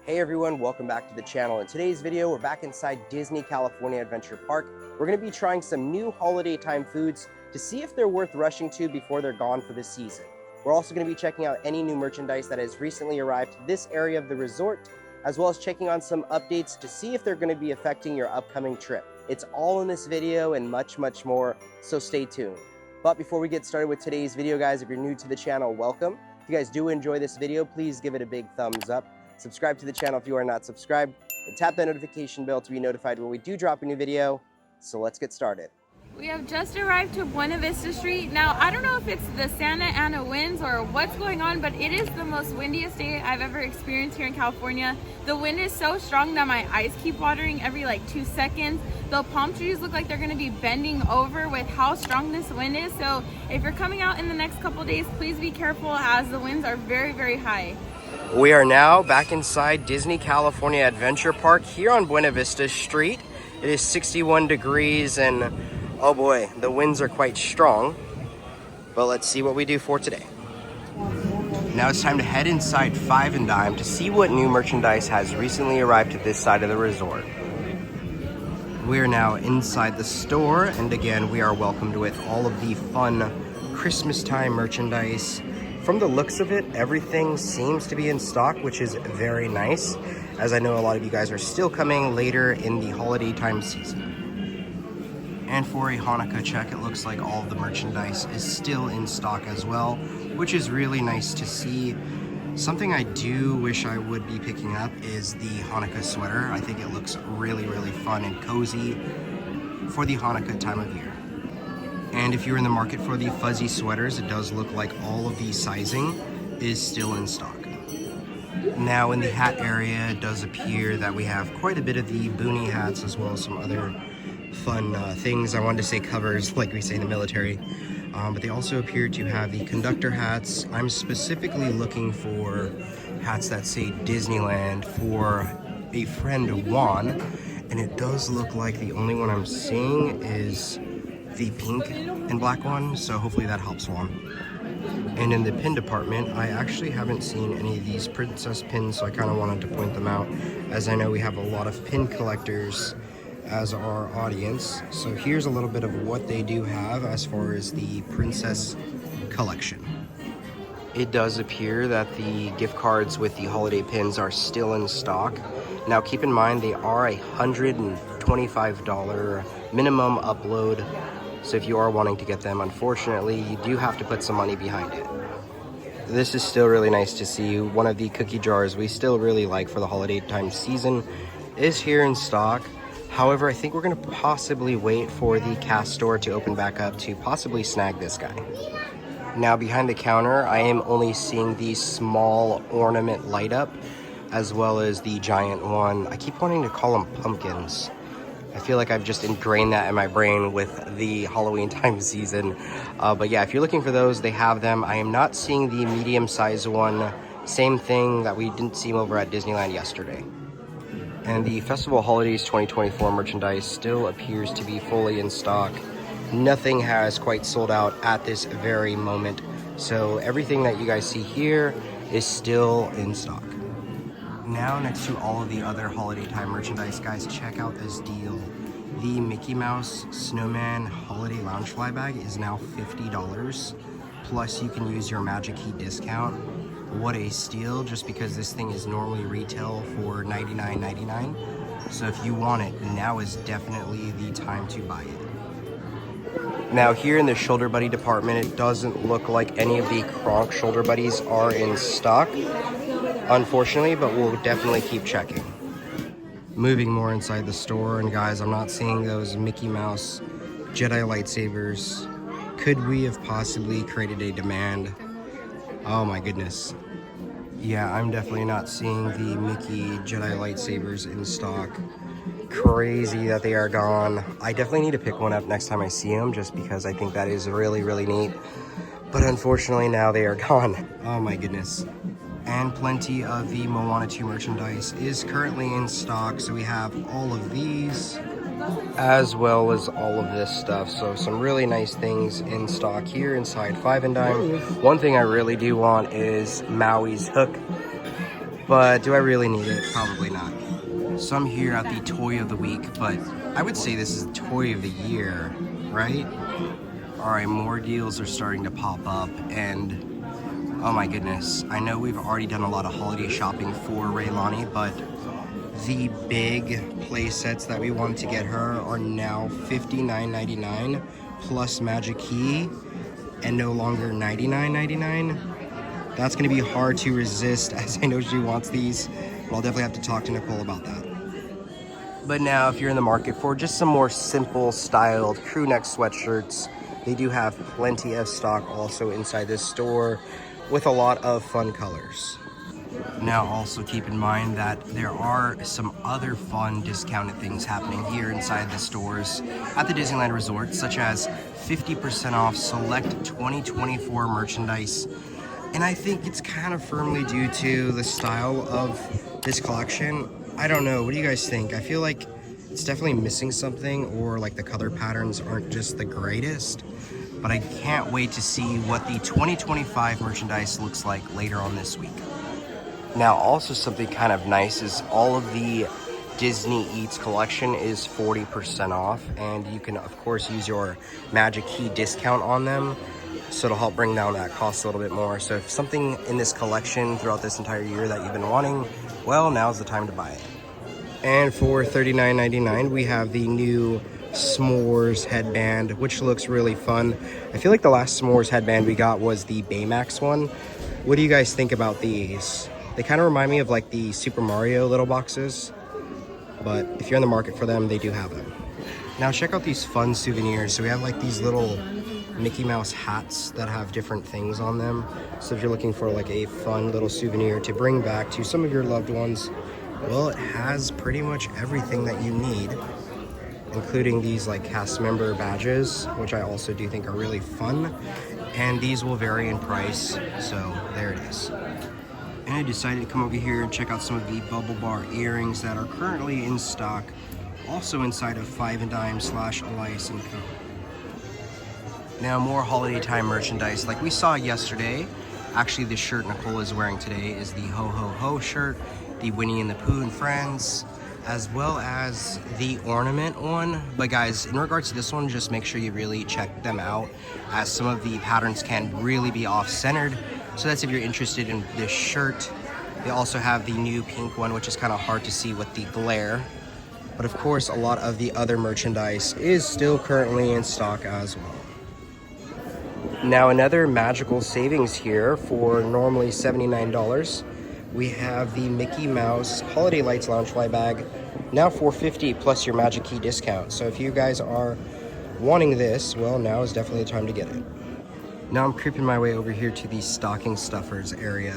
Hey everyone, welcome back to the channel. In today's video, we're back inside Disney California Adventure Park. We're going to be trying some new holiday time foods to see if they're worth rushing to before they're gone for the season. We're also going to be checking out any new merchandise that has recently arrived to this area of the resort, as well as checking on some updates to see if they're going to be affecting your upcoming trip. It's all in this video and much more, so stay tuned. But before we get started with today's video, guys, if you're new to the channel, welcome. If you guys do enjoy this video, please give it a big thumbs up. Subscribe to the channel if you are not subscribed, and tap that notification bell to be notified when we do drop a new video. So let's get started. We have just arrived to Buena Vista Street. Now, I don't know if it's the Santa Ana winds or what's going on, but it is the most windiest day I've ever experienced here in California. The wind is so strong that my eyes keep watering every like 2 seconds. The palm trees look like they're gonna be bending over with how strong this wind is. So if you're coming out in the next couple days, please be careful as the winds are very high. We are now back inside Disney California Adventure Park here on Buena Vista Street. It is 61 degrees and oh boy, the winds are quite strong. But let's see what we do for today. Now it's time to head inside Five and Dime to see what new merchandise has recently arrived to this side of the resort. We are now inside the store, and again we are welcomed with all of the fun Christmas time merchandise. From the looks of it, everything seems to be in stock, which is very nice, as I know a lot of you guys are still coming later in the holiday time season. And for a Hanukkah check, it looks like all of the merchandise is still in stock as well, which is really nice to see. Something I do wish I would be picking up is the Hanukkah sweater. I think it looks really fun and cozy for the Hanukkah time of year. And if you're in the market for the fuzzy sweaters, it does look like all of the sizing is still in stock. Now in the hat area, it does appear that we have quite a bit of the boonie hats as well as some other fun things. I wanted to say covers like we say in the military, but they also appear to have the conductor hats. I'm specifically looking for hats that say Disneyland for a friend of Juan, and it does look like the only one I'm seeing is the pink and black one, so hopefully that helps Juan. And in the pin department, I actually haven't seen any of these princess pins, so I kind of wanted to point them out, as I know we have a lot of pin collectors as our audience. So here's a little bit of what they do have as far as the princess collection. It does appear that the gift cards with the holiday pins are still in stock. Now keep in mind they are a $125 minimum upload. So if you are wanting to get them, unfortunately, you do have to put some money behind it. This is still really nice to see. One of the cookie jars we still really like for the holiday time season is here in stock. However, I think we're going to possibly wait for the cast store to open back up to possibly snag this guy. Now behind the counter, I am only seeing the small ornament light up as well as the giant one. I keep wanting to call them pumpkins. I feel like I've just ingrained that in my brain with the Halloween time season. But yeah, if you're looking for those, they have them. I am not seeing the medium-sized one. Same thing that we didn't see over at Disneyland yesterday. And the Festival Holidays 2024 merchandise still appears to be fully in stock. Nothing has quite sold out at this very moment. So everything that you guys see here is still in stock. Now, next to all of the other holiday time merchandise, guys, check out this deal. The Mickey Mouse Snowman Holiday Lounge Fly Bag is now $50. Plus, you can use your Magic Key discount. What a steal, just because this thing is normally retail for $99.99. So if you want it, now is definitely the time to buy it. Now, here in the Shoulder Buddy department, it doesn't look like any of the Kronk Shoulder Buddies are in stock, unfortunately, but we'll definitely keep checking. Moving more inside the store, and guys, I'm not seeing those Mickey Mouse Jedi lightsabers. Could we have possibly created a demand? Oh my goodness. Yeah, I'm definitely not seeing the Mickey Jedi lightsabers in stock. Crazy that they are gone. I definitely need to pick one up next time I see them, just because I think that is really neat. But unfortunately now they are gone. Oh my goodness. And plenty of the Moana 2 merchandise is currently in stock. So we have all of these, as well as all of this stuff. So some really nice things in stock here inside Five and Dime. One thing I really do want is Maui's hook. But do I really need it? Probably not. So I'm here at the Toy of the Week, but I would say this is Toy of the Year, right? Alright, more deals are starting to pop up, and oh my goodness, I know we've already done a lot of holiday shopping for Raylani, but the big play sets that we wanted to get her are now $59.99 plus Magic Key, and no longer $99.99. That's going to be hard to resist, as I know she wants these, but I'll definitely have to talk to Nicole about that. But now, if you're in the market for just some more simple styled crew neck sweatshirts, they do have plenty of stock also inside this store with a lot of fun colors. Now also keep in mind that there are some other fun discounted things happening here inside the stores at the Disneyland Resort, such as 50% off select 2024 merchandise. And I think it's kind of firmly due to the style of this collection. I don't know, what do you guys think? I feel like it's definitely missing something, or like the color patterns aren't just the greatest. But I can't wait to see what the 2025 merchandise looks like later on this week. Now, also something kind of nice is all of the Disney Eats collection is 40% off, and you can of course use your Magic Key discount on them, so it'll help bring down that cost a little bit more. So if something in this collection throughout this entire year that you've been wanting, well, now's the time to buy it. And for $39.99, we have the new S'mores headband, which looks really fun. I feel like the last S'mores headband we got was the Baymax one. What do you guys think about these? They kind of remind me of like the Super Mario little boxes, but if you're in the market for them, they do have them. Now check out these fun souvenirs. So we have like these little Mickey Mouse hats that have different things on them. So if you're looking for like a fun little souvenir to bring back to some of your loved ones, well, it has pretty much everything that you need, including these like cast member badges, which I also do think are really fun. And these will vary in price, so there it is. And I decided to come over here and check out some of the Bubble Bar earrings that are currently in stock, also inside of Five and Dime / Elias & Co. Now more holiday time merchandise like we saw yesterday. Actually, the shirt Nicole is wearing today is the Ho Ho Ho shirt, the Winnie and the Pooh and Friends, as well as the ornament one. But guys, in regards to this one, just make sure you really check them out, as some of the patterns can really be off-centered. So that's if you're interested in this shirt. They also have the new pink one, which is kind of hard to see with the glare. But of course, a lot of the other merchandise is still currently in stock as well. Now another magical savings here for normally $79. We have the Mickey Mouse Holiday Lights Lounge Fly Bag, now $4.50 plus your Magic Key discount. So if you guys are wanting this, well, now is definitely the time to get it. Now I'm creeping my way over here to the stocking stuffers area.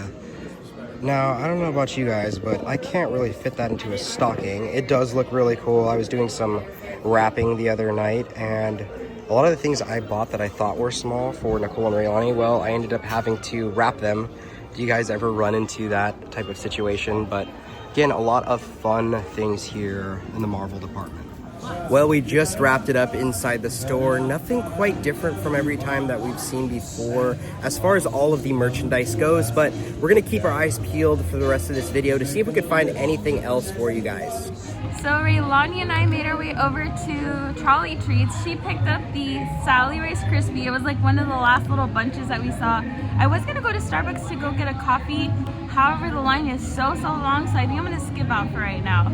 Now, I don't know about you guys, but I can't really fit that into a stocking. It does look really cool. I was doing some wrapping the other night, and a lot of the things I bought that I thought were small for Nicole and Raylani, well, I ended up having to wrap them. Do you guys ever run into that type of situation? But again, a lot of fun things here in the Marvel department. Well, we just wrapped it up inside the store. Nothing quite different from every time that we've seen before as far as all of the merchandise goes, but we're gonna keep our eyes peeled for the rest of this video to see if we could find anything else for you guys. So Raylani and I made our way over to Trolley Treats. She picked up the Sally Rice Krispie. It was like one of the last little bunches that we saw. I was gonna go to Starbucks to go get a coffee. However, the line is so long, so I think I'm gonna skip out for right now.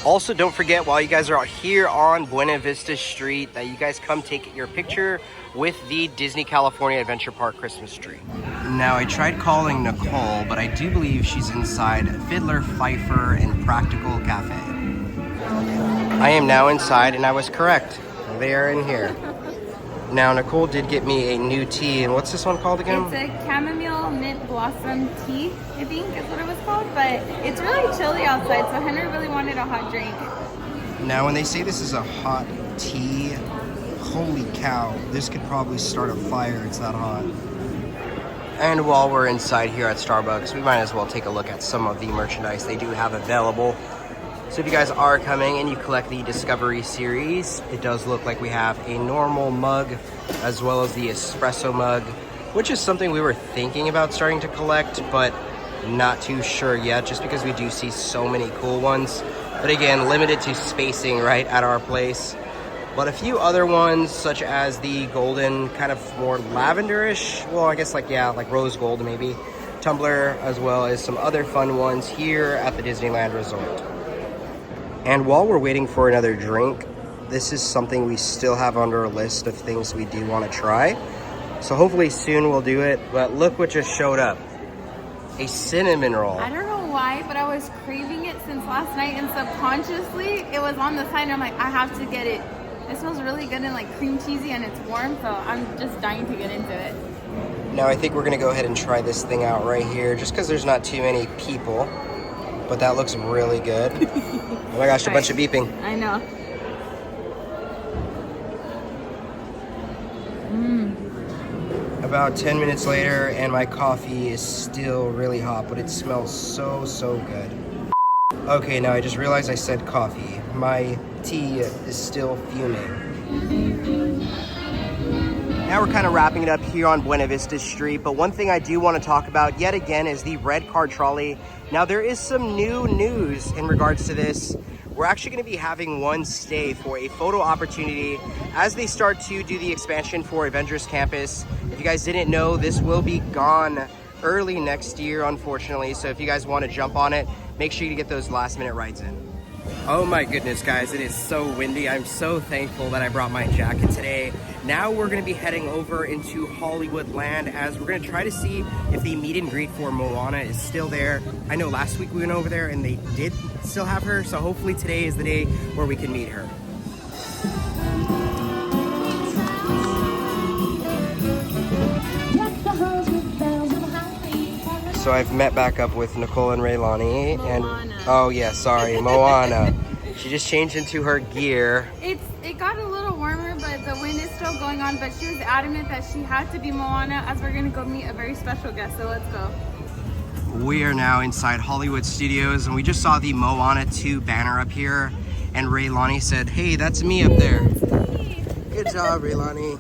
Also, don't forget, while you guys are out here on Buena Vista Street, that you guys come take your picture with the Disney California Adventure Park Christmas tree. Now, I tried calling Nicole, but I do believe she's inside Fiddler, Pfeiffer, and Practical Cafe. I am now inside, and I was correct. They are in here. Now, Nicole did get me a new tea, and what's this one called again? It's a chamomile mint blossom tea, I think is what it was called, but it's really chilly outside, so Henry really wanted a hot drink. Now, when they say this is a hot tea, holy cow, this could probably start a fire, it's that hot. And while we're inside here at Starbucks, we might as well take a look at some of the merchandise they do have available. So if you guys are coming and you collect the Discovery series, it does look like we have a normal mug as well as the espresso mug, which is something we were thinking about starting to collect, but Not too sure yet, just because we do see so many cool ones. But again, limited to spacing right at our place. But a few other ones, such as the golden, kind of more lavenderish, well, I guess like rose gold maybe, tumbler, as well as some other fun ones here at the Disneyland Resort. And while we're waiting for another drink, this is something we still have on our list of things we do want to try. So hopefully soon we'll do it. But look what just showed up. A cinnamon roll. I don't know why, but I was craving it since last night, and subconsciously it was on the side and I'm like, I have to get it. It smells really good and like cream cheesy, and it's warm, so I'm just dying to get into it. Now I think we're gonna go ahead and try this thing out right here, just because there's not too many people. But that looks really good. Oh my gosh, a bunch of beeping. I know. About 10 minutes later, and my coffee is still really hot, but it smells so good. Okay, now I just realized I said coffee. My tea is still fuming. Now we're kind of wrapping it up here on Buena Vista Street, but one thing I do want to talk about yet again is the red car trolley. Now there is some new news in regards to this. We're actually going to be having one stay for a photo opportunity as they start to do the expansion for Avengers Campus. If you guys didn't know, this will be gone early next year, unfortunately. So if you guys want to jump on it, make sure you get those last minute rides in. Oh my goodness, guys, it is so windy. I'm so thankful that I brought my jacket today. Now we're going to be heading over into Hollywoodland as we're going to try to see if the meet and greet for Moana is still there. I know last week we went over there and they did still have her, so hopefully today is the day where we can meet her. So I've met back up with Nicole and Raylani, and oh yeah, sorry, Moana. She just changed into her gear. It got a little warmer, but the wind is still going on. But she was adamant that she had to be Moana, as we're gonna go meet a very special guest. So let's go. We are now inside Hollywood Studios, and we just saw the Moana 2 banner up here. And Raylani said, "Hey, that's me up there." Good job, Raylani.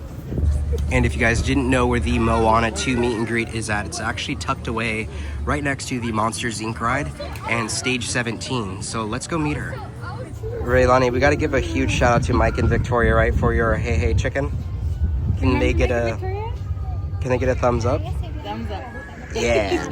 And if you guys didn't know where the Moana 2 meet and greet is at, it's actually tucked away right next to the Monsters Inc. ride and stage 17. So let's go meet her. Raylani, we got to give a huge shout out to Mike and Victoria, right, for your Hey Hey Chicken. Can they get a thumbs up? Thumbs up. Yeah.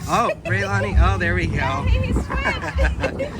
Oh, Raylani. Oh, there we go. Hey, sweat.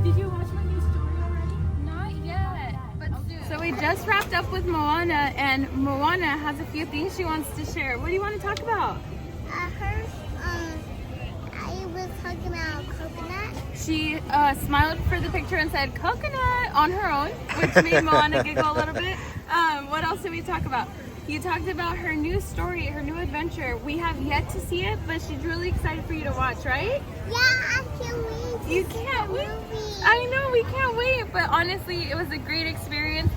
Did you watch my new story already? Not yet, but soon. So we just wrapped up with Moana, and Moana has a few things she wants to share. What do you want to talk about? I was talking about coconut. She smiled for the picture and said coconut on her own, which made Moana giggle a little bit. What else did we talk about? You talked about her new story, her new adventure. We have yet to see it, but she's really excited for you to watch, right? Yeah, I can't wait. You can't wait. I know, we can't wait. But honestly, it was a great experience.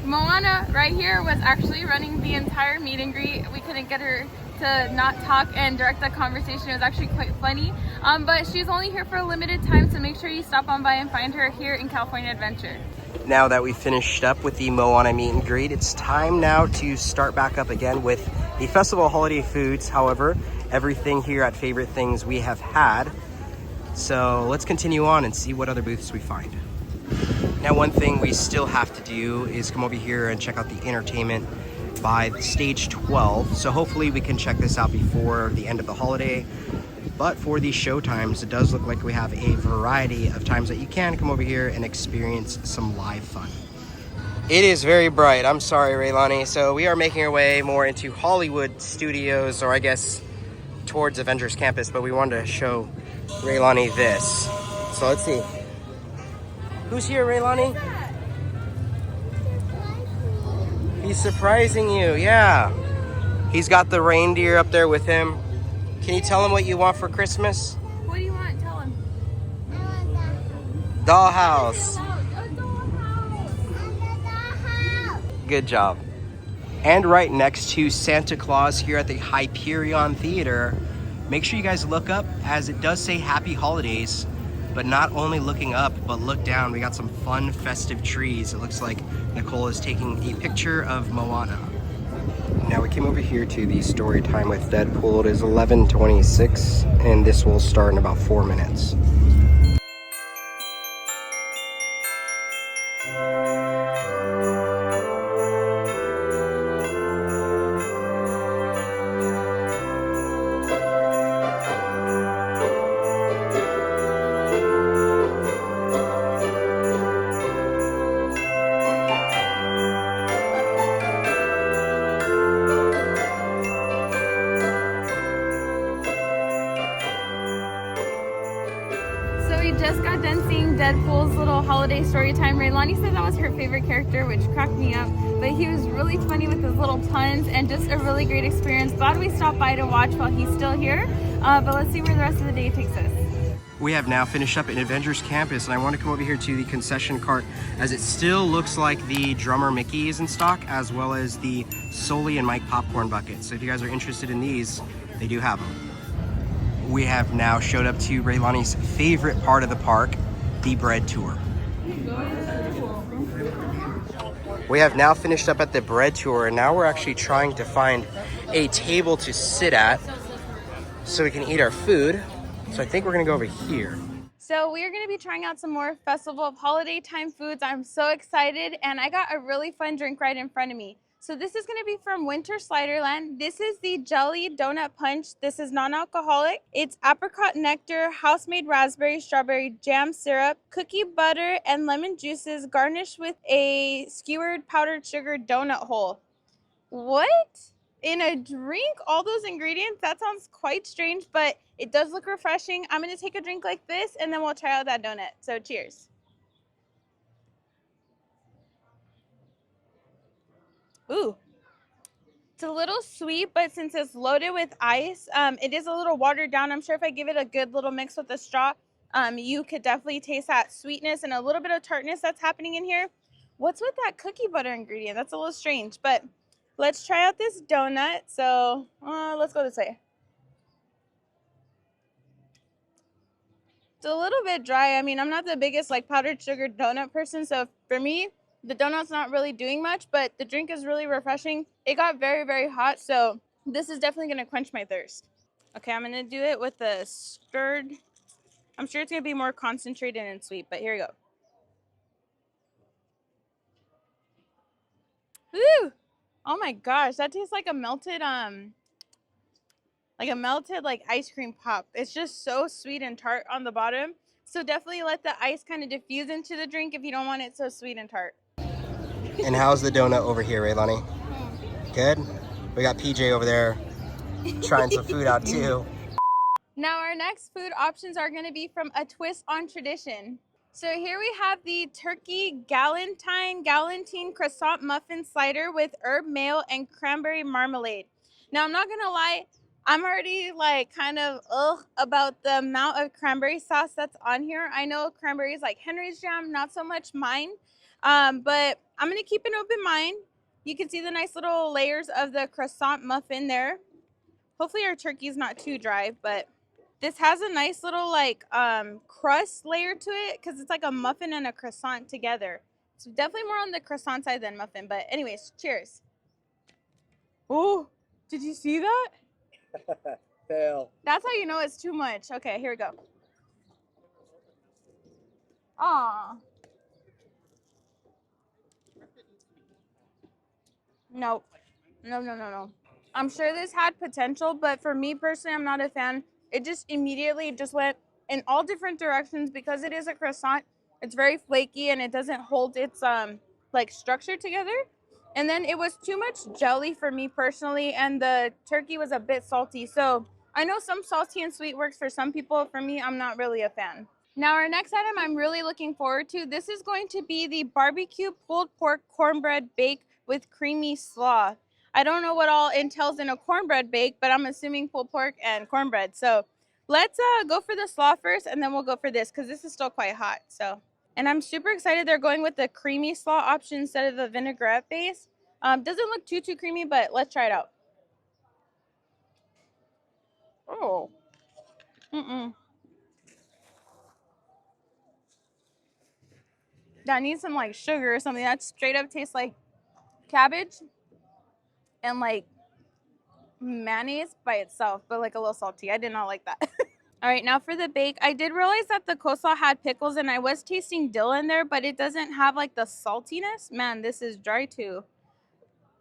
Moana right here was actually running the entire meet and greet. We couldn't get her to not talk and direct the conversation. It was actually quite funny. But she's only here for a limited time, so make sure you stop on by and find her here in California Adventure. Now that we finished up with the Moana meet and greet, it's time now to start back up again with the Festival Holiday Foods. However, everything here at Favorite Things we have had. So let's continue on and see what other booths we find. Now, one thing we still have to do is come over here and check out the entertainment by stage 12. So hopefully we can check this out before the end of the holiday. But for these show times, it does look like we have a variety of times that you can come over here and experience some live fun. It is very bright. I'm sorry, Raylani. So we are making our way more into Hollywood Studios, or I guess towards Avengers Campus, but we wanted to show Raylani this. So let's see. Who's here, Raylani? He's surprising you, yeah. He's got the reindeer up there with him. Can you tell him what you want for Christmas? What do you want? Tell him. Dollhouse. Good job. And right next to Santa Claus here at the Hyperion Theater, make sure you guys look up, as it does say Happy Holidays, but not only looking up, but look down. We got some fun festive trees. It looks like Nicole is taking a picture of Moana. Now we came over here to the story time with Deadpool. It is 11:26, and this will start in about 4 minutes. Just got done seeing Deadpool's little holiday story time. Raylani said that was her favorite character, which cracked me up, but he was really funny with his little puns and just a really great experience. Glad we stopped by to watch while he's still here, but let's see where the rest of the day takes us. We have now finished up at Avengers Campus, and I want to come over here to the concession cart, as it still looks like the drummer Mickey is in stock, as well as the Sully and Mike popcorn buckets. So if you guys are interested in these, they do have them. We have now showed up to Raylani's favorite part of the park, the bread tour. We have now finished up at the bread tour, and now we're actually trying to find a table to sit at so we can eat our food. So I think we're gonna go over here. So we are going to be trying out some more Festival of Holiday Time foods. I'm so excited, and I got a really fun drink right in front of me. So this is going to be from Winter Sliderland. This is the Jelly Donut Punch. This is non-alcoholic. It's apricot nectar, house-made raspberry, strawberry jam syrup, cookie butter, and lemon juices, garnished with a skewered powdered sugar donut hole. What? In a drink? All those ingredients? That sounds quite strange, but it does look refreshing. I'm going to take a drink like this, and then we'll try out that donut. So cheers. Ooh, it's a little sweet, but since it's loaded with ice, it is a little watered down. I'm sure if I give it a good little mix with a straw, you could definitely taste that sweetness and a little bit of tartness that's happening in here. What's with that cookie butter ingredient? That's a little strange, but let's try out this donut. So let's go this way. It's a little bit dry. I mean, I'm not the biggest like powdered sugar donut person, so for me, the donut's not really doing much, but the drink is really refreshing. It got very, very hot, so this is definitely going to quench my thirst. Okay, I'm going to do it with the stirred. I'm sure it's going to be more concentrated and sweet, but here we go. Woo! Oh my gosh, that tastes like a melted like ice cream pop. It's just so sweet and tart on the bottom. So definitely let the ice kind of diffuse into the drink if you don't want it so sweet and tart. And how's the donut over here, Raylani? Good? We got PJ over there trying some food out too. Now our next food options are going to be from A Twist on Tradition. So here we have the turkey Galantine croissant muffin slider with herb mayo and cranberry marmalade. Now I'm not going to lie, I'm already like kind of about the amount of cranberry sauce that's on here. I know cranberry is like Henry's jam, not so much mine. But I'm going to keep an open mind. You can see the nice little layers of the croissant muffin there. Hopefully our turkey's not too dry, but this has a nice little like crust layer to it because it's like a muffin and a croissant together. So definitely more on the croissant side than muffin, but anyways, cheers. Oh, did you see that? Fail. That's how you know it's too much. Okay, here we go. Aw. Nope. No. I'm sure this had potential, but for me personally, I'm not a fan. It just immediately just went in all different directions because it is a croissant. It's very flaky and it doesn't hold its like structured together. And then it was too much jelly for me personally, and the turkey was a bit salty. So I know some salty and sweet works for some people. For me, I'm not really a fan. Now our next item I'm really looking forward to. This is going to be the barbecue pulled pork cornbread bake with creamy slaw. I don't know what all entails in a cornbread bake, but I'm assuming pulled pork and cornbread. So let's go for the slaw first, and then we'll go for this because this is still quite hot. So. And I'm super excited they're going with the creamy slaw option instead of the vinaigrette base. Doesn't look too creamy, but let's try it out. Oh. That needs some like sugar or something. That straight up tastes like cabbage and like mayonnaise by itself, but like a little salty. I did not like that. All right, now for the bake. I did realize that the coleslaw had pickles, and I was tasting dill in there, but it doesn't have like the saltiness. Man, this is dry too.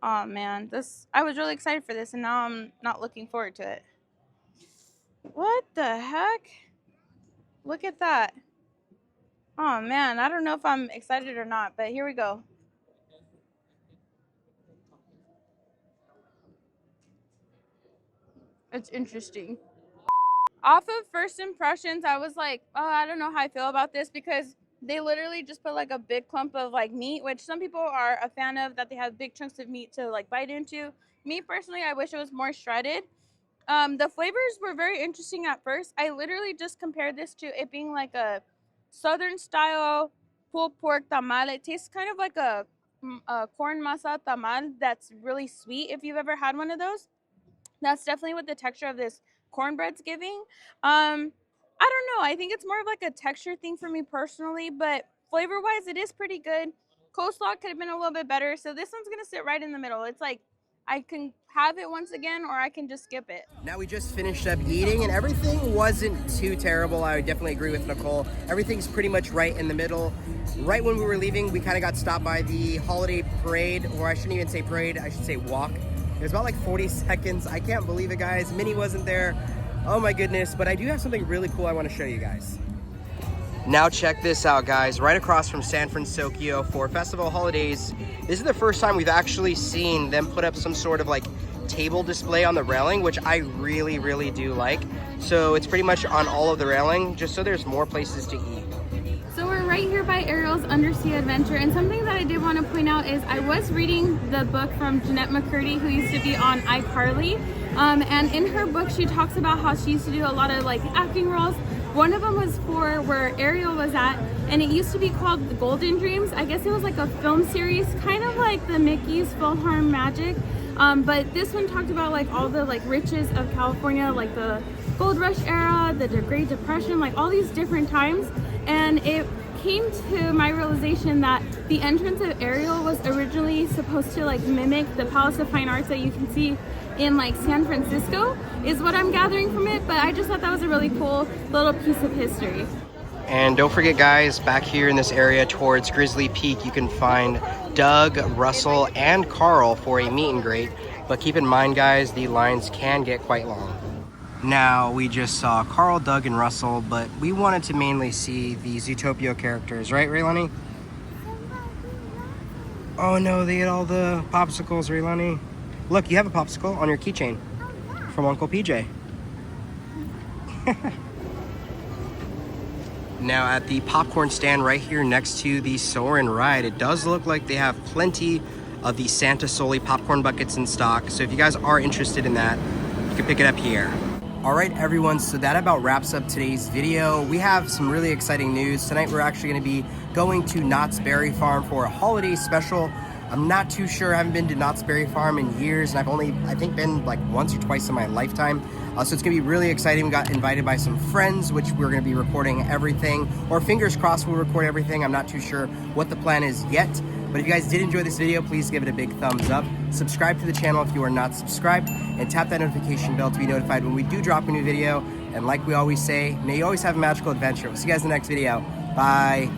Oh man, I was really excited for this, and now I'm not looking forward to it. What the heck? Look at that. Oh man, I don't know if I'm excited or not, but here we go. It's interesting. Off of first impressions, I was like, oh, I don't know how I feel about this, because they literally just put like a big clump of like meat, which some people are a fan of, that they have big chunks of meat to like bite into. Me personally, I wish it was more shredded. The flavors were very interesting at first. I literally just compared this to it being like a southern style pulled pork tamal. It tastes kind of like a corn masa tamal that's really sweet. If you've ever had one of those, that's definitely what the texture of this cornbread's giving. I don't know. I think it's more of like a texture thing for me personally, but flavor wise, it is pretty good. Coleslaw could have been a little bit better, so this one's gonna sit right in the middle. It's like I can have it once again, or I can just skip it. Now we just finished up eating, and everything wasn't too terrible. I would definitely agree with Nicole. Everything's pretty much right in the middle. Right when we were leaving, we kind of got stopped by the holiday parade, or I shouldn't even say parade, I should say walk. It was about like 40 seconds. I can't believe it, guys. Minnie wasn't there. Oh my goodness, but I do have something really cool I want to show you guys. Now check this out, guys. Right across from San Francisco for Festival Holidays, this is the first time we've actually seen them put up some sort of like table display on the railing, which I really do like. So it's pretty much on all of the railing, just so there's more places to eat. So we're right here by Ariel's Undersea Adventure, and something that I did want to point out is I was reading the book from Jeanette McCurdy, who used to be on iCarly, and in her book she talks about how she used to do a lot of like acting roles. One of them was for where Ariel was at, and it used to be called The Golden Dreams. I guess it was like a film series, kind of like the Mickey's Philharm Magic, but this one talked about like all the like riches of California, like the Gold Rush era, the Great Depression, like all these different times. And it came to my realization that the entrance of Ariel was originally supposed to like mimic the Palace of Fine Arts that you can see in like San Francisco, is what I'm gathering from it. But I just thought that was a really cool little piece of history. And don't forget, guys, back here in this area towards Grizzly Peak, you can find Doug, Russell, and Carl for a meet and greet. But keep in mind, guys, the lines can get quite long. Now, we just saw Carl, Doug, and Russell, but we wanted to mainly see these Zootopia characters, right, Raylani? Oh no, they ate all the popsicles, Raylani. Look, you have a popsicle on your keychain from Uncle PJ. Now, at the popcorn stand right here next to the Soarin' ride, it does look like they have plenty of the Santa Soli popcorn buckets in stock. So if you guys are interested in that, you can pick it up here. All right, everyone, so that about wraps up today's video. We have some really exciting news. Tonight, we're actually gonna be going to Knott's Berry Farm for a holiday special. I'm not too sure, I haven't been to Knott's Berry Farm in years, and I've only, I think, been like once or twice in my lifetime. So it's gonna be really exciting. We got invited by some friends, which we're gonna be recording everything, or fingers crossed we'll record everything. I'm not too sure what the plan is yet. But if you guys did enjoy this video, please give it a big thumbs up. Subscribe to the channel if you are not subscribed, and tap that notification bell to be notified when we do drop a new video. And like we always say, may you always have a magical adventure. We'll see you guys in the next video. Bye.